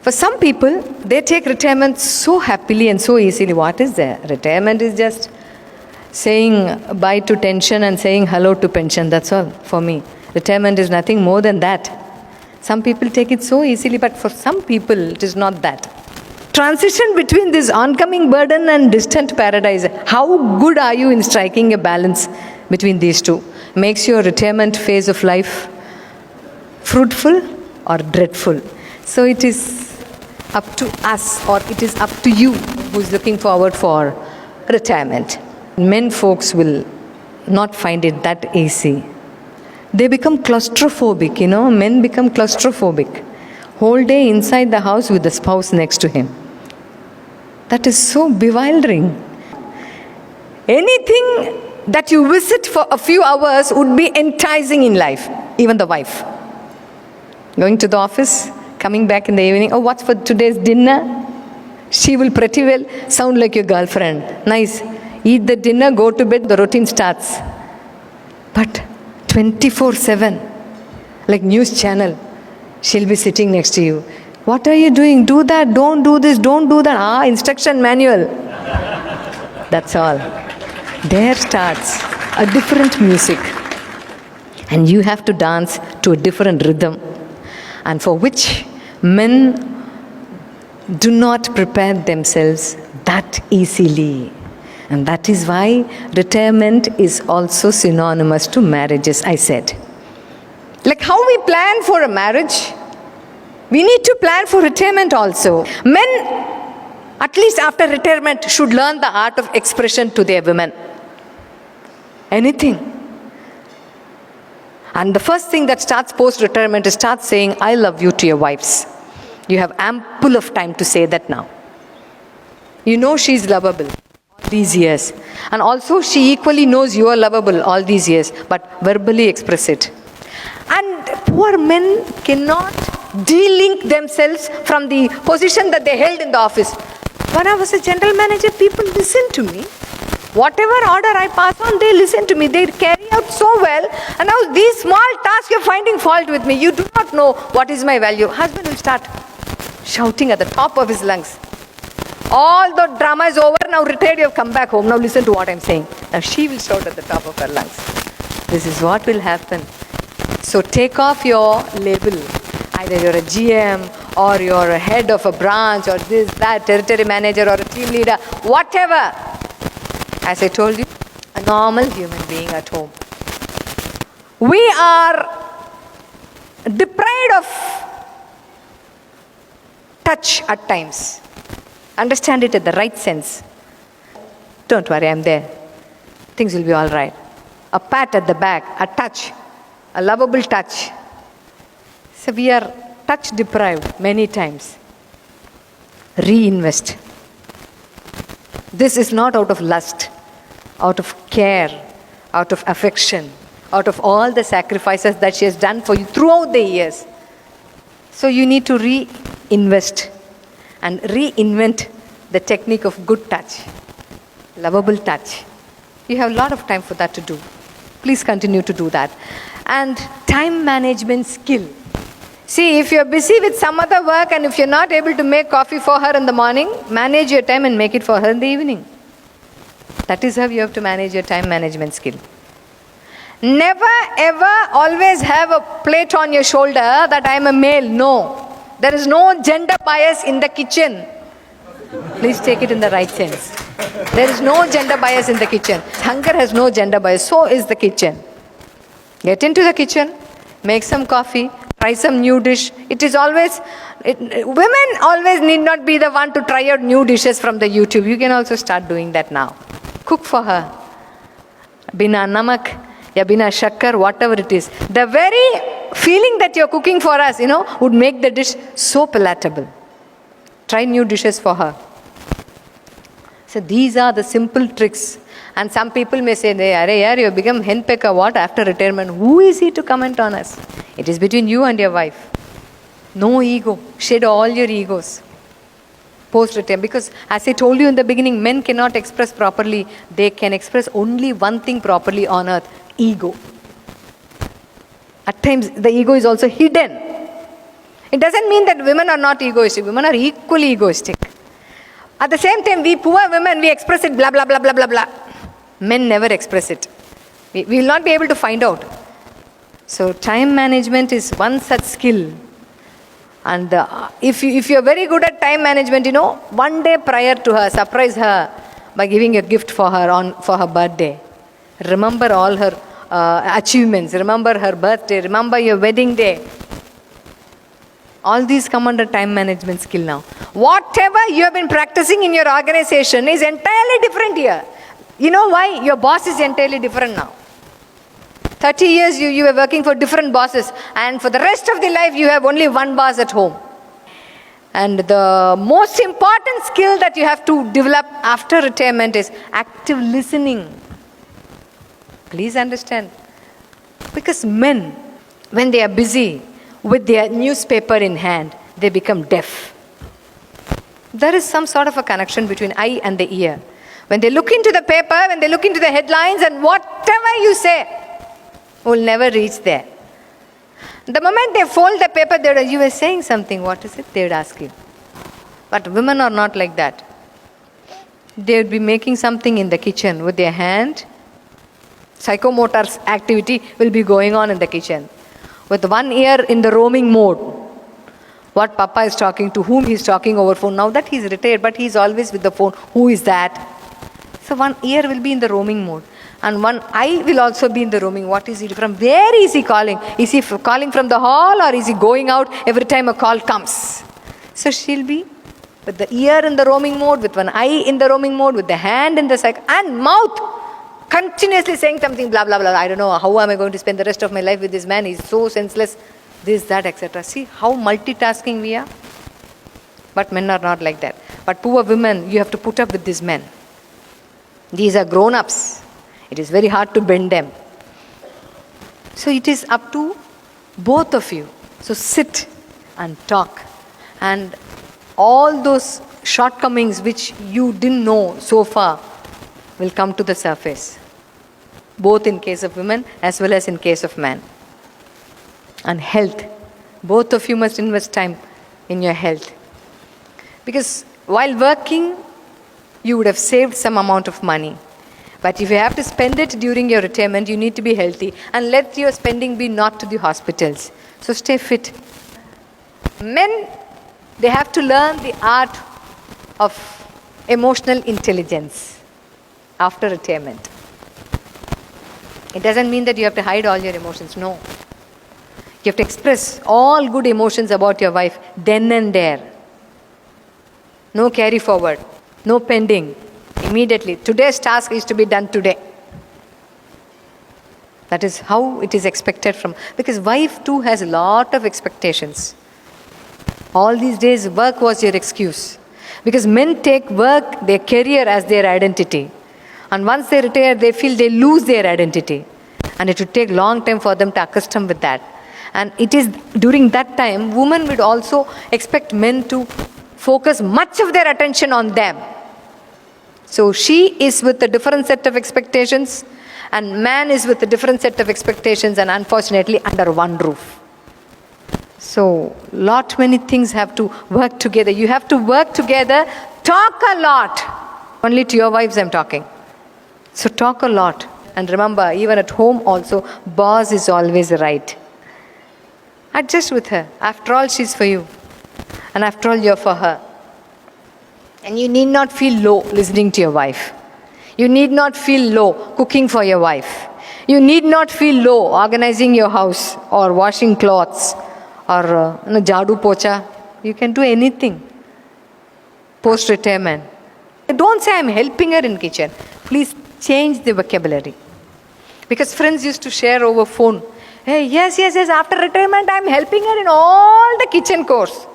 For some people, they take retirement so happily and so easily. What is there? Retirement is just saying bye to tension and saying hello to pension. That's all for me. Retirement is nothing more than that. Some people take it so easily, but for some people, it is not that. Transition between this oncoming burden and distant paradise. How good are you in striking a balance between these two? Makes your retirement phase of life fruitful or dreadful. So it is up to us, or it is up to you who is looking forward for retirement. Men folks will not find it that easy. They become claustrophobic, men become claustrophobic. Whole day inside the house with the spouse next to him. That is so bewildering. Anything that you visit for a few hours would be enticing in life, even the wife. Going to the office, coming back in the evening, what's for today's dinner? She will pretty well sound like your girlfriend. Nice. Eat the dinner, go to bed, the routine starts. But 24/7, like news channel, she'll be sitting next to you. What are you doing? Do that, don't do this, don't do that. Instruction manual. That's all. There starts a different music. And you have to dance to a different rhythm. And for which men do not prepare themselves that easily. And that is why retirement is also synonymous to marriages, I said. Like how we plan for a marriage, we need to plan for retirement also. Men, at least after retirement, should learn the art of expression to their women. Anything. And the first thing that starts post-retirement is start saying, I love you to your wives. You have ample of time to say that now. You know she's lovable all these years. And also she equally knows you are lovable all these years. But verbally express it. And poor men cannot de-link themselves from the position that they held in the office. When I was a general manager, people listened to me. Whatever order I pass on, they listen to me. They carry out so well. And now these small tasks you're finding fault with me. You do not know what is my value. Husband will start shouting at the top of his lungs. All the drama is over. Now retired, you have come back home. Now listen to what I'm saying. Now she will shout at the top of her lungs. This is what will happen. So take off your label. Either you're a GM or you're a head of a branch or this, that, territory manager or a team leader, whatever. As I told you, a normal human being at home. We are deprived of touch at times. Understand it in the right sense. Don't worry, I'm there. Things will be all right. A pat at the back, a touch, a lovable touch. So we are touch deprived many times. Reinvest. This is not out of lust, out of care, out of affection, out of all the sacrifices that she has done for you throughout the years. So you need to reinvest and reinvent the technique of good touch, lovable touch. You have a lot of time for that to do. Please continue to do that. And time management skill. See, if you're busy with some other work and if you're not able to make coffee for her in the morning, manage your time and make it for her in the evening. That is how you have to manage your time management skill. Never ever always have a plate on your shoulder that I'm a male. No. There is no gender bias in the kitchen. Please take it in the right sense. There is no gender bias in the kitchen. Hunger has no gender bias. So is the kitchen. Get into the kitchen, make some coffee, try some new dish. It is always, women always need not be the one to try out new dishes from the YouTube. You can also start doing that now. Cook for her. Bina namak, ya bina shakkar, whatever it is. The very feeling that you're cooking for us, would make the dish so palatable. Try new dishes for her. So these are the simple tricks. And some people may say, "Arey, you become henpecker what after retirement?" Who is he to comment on us? It is between you and your wife. No ego. Shed all your egos. Post-retirement. Because as I told you in the beginning, men cannot express properly. They can express only one thing properly on earth. Ego. At times, the ego is also hidden. It doesn't mean that women are not egoistic. Women are equally egoistic. At the same time, we poor women, we express it blah, blah, blah, blah, blah, blah. Men never express it. We will not be able to find out. So time management is one such skill. And if you're very good at time management, one day prior to her, surprise her by giving a gift for her birthday. Remember all her achievements. Remember her birthday. Remember your wedding day. All these come under time management skill now. Whatever you have been practicing in your organization is entirely different here. You know why? Your boss is entirely different now. 30 years you were working for different bosses, and for the rest of the life you have only one boss at home. And the most important skill that you have to develop after retirement is active listening. Please understand. Because men, when they are busy with their newspaper in hand, they become deaf. There is some sort of a connection between eye and the ear. When they look into the paper, when they look into the headlines, and whatever you say will never reach there. The moment they fold the paper, you were saying something, what is it? They would ask you. But women are not like that. They would be making something in the kitchen with their hand. Psychomotor activity will be going on in the kitchen. With one ear in the roaming mode. What Papa is talking to, whom he is talking over phone. Now that he is retired, but he is always with the phone. Who is that? So one ear will be in the roaming mode. And one eye will also be in the roaming. What is he from? Where is he calling? Is he calling from the hall, or is he going out every time a call comes? So she'll be with the ear in the roaming mode, with one eye in the roaming mode, with the hand in the cycle, and mouth continuously saying something, blah, blah, blah. I don't know, how am I going to spend the rest of my life with this man? He's so senseless, this, that, etc. See how multitasking we are? But men are not like that. But poor women, you have to put up with these men. These are grown-ups. It is very hard to bend them. So it is up to both of you. So sit and talk. And all those shortcomings which you didn't know so far will come to the surface. Both in case of women as well as in case of man. And health. Both of you must invest time in your health. Because while working, you would have saved some amount of money. But if you have to spend it during your retirement, you need to be healthy. And let your spending be not to the hospitals. So stay fit. Men, they have to learn the art of emotional intelligence after retirement. It doesn't mean that you have to hide all your emotions. No. You have to express all good emotions about your wife then and there. No carry forward. No pending. Immediately. Today's task is to be done today. That is how it is expected from. Because wife too has a lot of expectations. All these days work was your excuse. Because men take work, their career as their identity. And once they retire, they feel they lose their identity. And it would take long time for them to accustom with that. And it is during that time, women would also expect men to focus much of their attention on them. So she is with a different set of expectations, and man is with a different set of expectations, and unfortunately under one roof. So many things have to work together. You have to work together, talk a lot. Only to your wives I'm talking. So talk a lot. And remember, even at home also, boss is always right. Adjust with her. After all, she's for you. And after all, you're for her. And you need not feel low listening to your wife. You need not feel low cooking for your wife. You need not feel low organizing your house or washing clothes or jadu pocha. You can do anything post-retirement. Don't say I'm helping her in kitchen. Please change the vocabulary. Because friends used to share over phone. Hey, yes, after retirement I'm helping her in all the kitchen chores.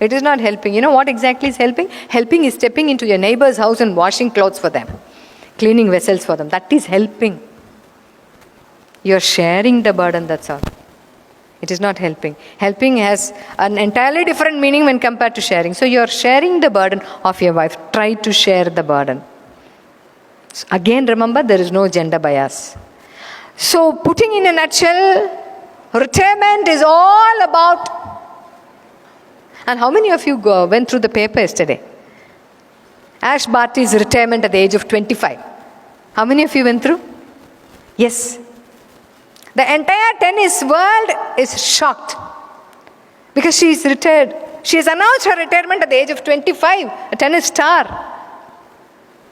It is not helping. You know what exactly is helping? Helping is stepping into your neighbor's house and washing clothes for them. Cleaning vessels for them. That is helping. You're sharing the burden, that's all. It is not helping. Helping has an entirely different meaning when compared to sharing. So you're sharing the burden of your wife. Try to share the burden. So again, remember, there is no gender bias. So putting in a nutshell, retirement is all about And how many of you went through the paper yesterday? Ash Barty's retirement at the age of 25. How many of you went through? Yes. The entire tennis world is shocked because she is retired. She has announced her retirement at the age of 25, a tennis star.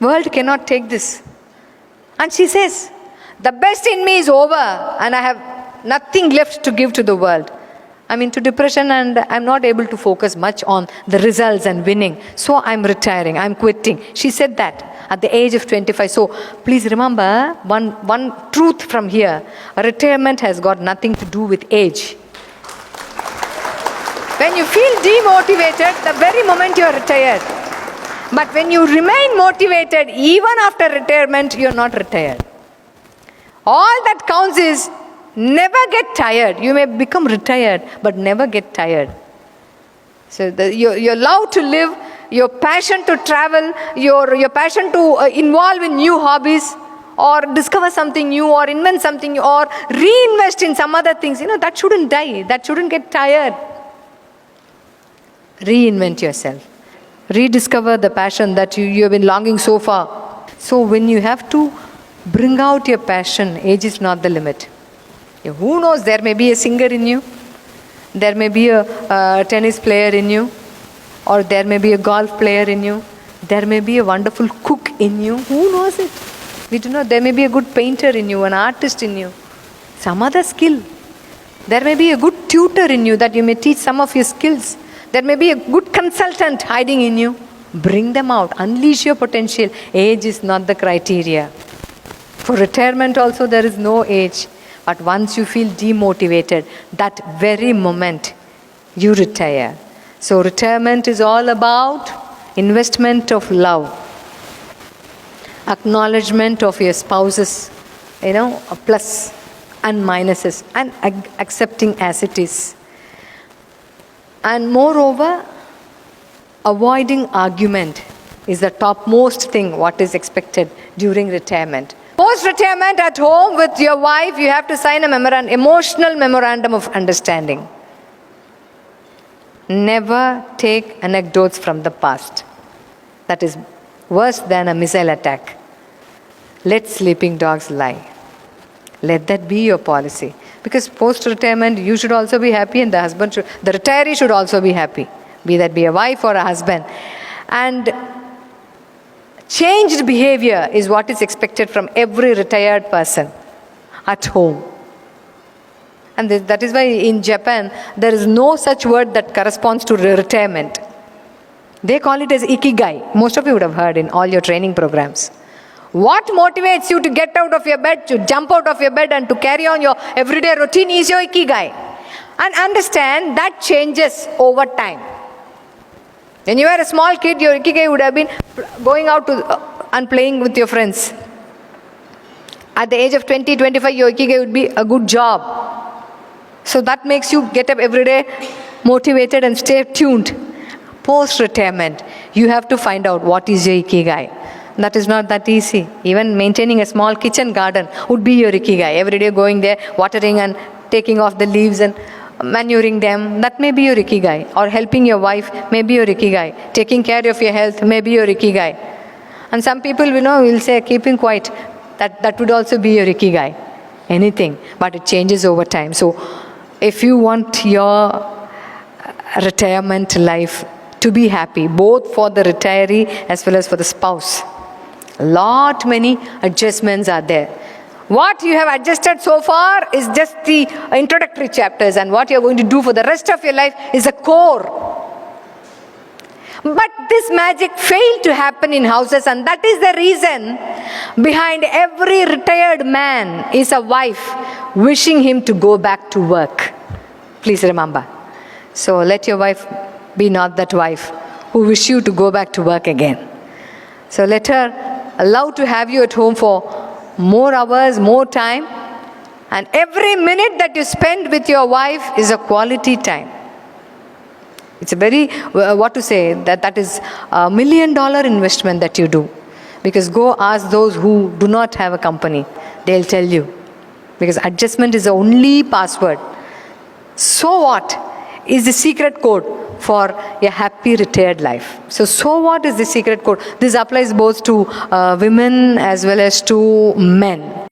World cannot take this. And she says, the best in me is over and I have nothing left to give to the world. I'm into depression and I'm not able to focus much on the results and winning. So I'm retiring, I'm quitting. She said that at the age of 25. So please remember one truth from here. Retirement has got nothing to do with age. When you feel demotivated, the very moment you are retired. But when you remain motivated, even after retirement, you are not retired. All that counts is never get tired. You may become retired, but never get tired. So your love to live, your passion to travel, your passion to involve in new hobbies, or discover something new, or invent something new, or reinvest in some other things, that shouldn't die. That shouldn't get tired. Reinvent yourself. Rediscover the passion that you have been longing so far. So when you have to bring out your passion, age is not the limit. Who knows, there may be a singer in you, there may be a tennis player in you, or there may be a golf player in you, there may be a wonderful cook in you. Who knows it? We do not. There may be a good painter in you, an artist in you, some other skill. There may be a good tutor in you that you may teach some of your skills. There may be a good consultant hiding in you. Bring them out. Unleash your potential. Age is not the criteria. For retirement also there is no age. But once you feel demotivated, that very moment you retire. So retirement is all about investment of love. Acknowledgement of your spouse's, plus and minuses, and accepting as it is. And moreover, avoiding argument is the topmost thing what is expected during retirement. Post-retirement at home with your wife, you have to sign emotional memorandum of understanding. Never take anecdotes from the past. That is worse than a missile attack. Let sleeping dogs lie. Let that be your policy. Because post-retirement, you should also be happy, and the retiree should also be happy. Be that be a wife or a husband. And changed behavior is what is expected from every retired person at home. And that is why in Japan, there is no such word that corresponds to retirement. They call it as ikigai. Most of you would have heard in all your training programs. What motivates you to get out of your bed, to jump out of your bed and to carry on your everyday routine is your ikigai. And understand that changes over time. When you were a small kid, your ikigai would have been going out and playing with your friends. At the age of 20, 25, your ikigai would be a good job. So that makes you get up every day motivated and stay tuned. Post-retirement, you have to find out what is your ikigai. That is not that easy. Even maintaining a small kitchen garden would be your ikigai. Every day going there, watering and taking off the leaves and manuring them, that may be your ikigai. Or helping your wife may be your ikigai. Taking care of your health may be your ikigai. And some people, will say keeping quiet. That would also be your ikigai. Anything. But it changes over time. So if you want your retirement life to be happy, both for the retiree as well as for the spouse, many adjustments are there. What you have adjusted so far is just the introductory chapters, and what you are going to do for the rest of your life is the core. But this magic failed to happen in houses, and that is the reason behind every retired man is a wife wishing him to go back to work. Please remember. So let your wife be not that wife who wish you to go back to work again. So let her allow to have you at home for more hours, more time. And every minute that you spend with your wife is a quality time. It's a very, that is $1 million investment that you do. Because go ask those who do not have a company. They'll tell you. Because adjustment is the only password. So what is the secret code for a happy retired life. So what is the secret code? This applies both to women as well as to men.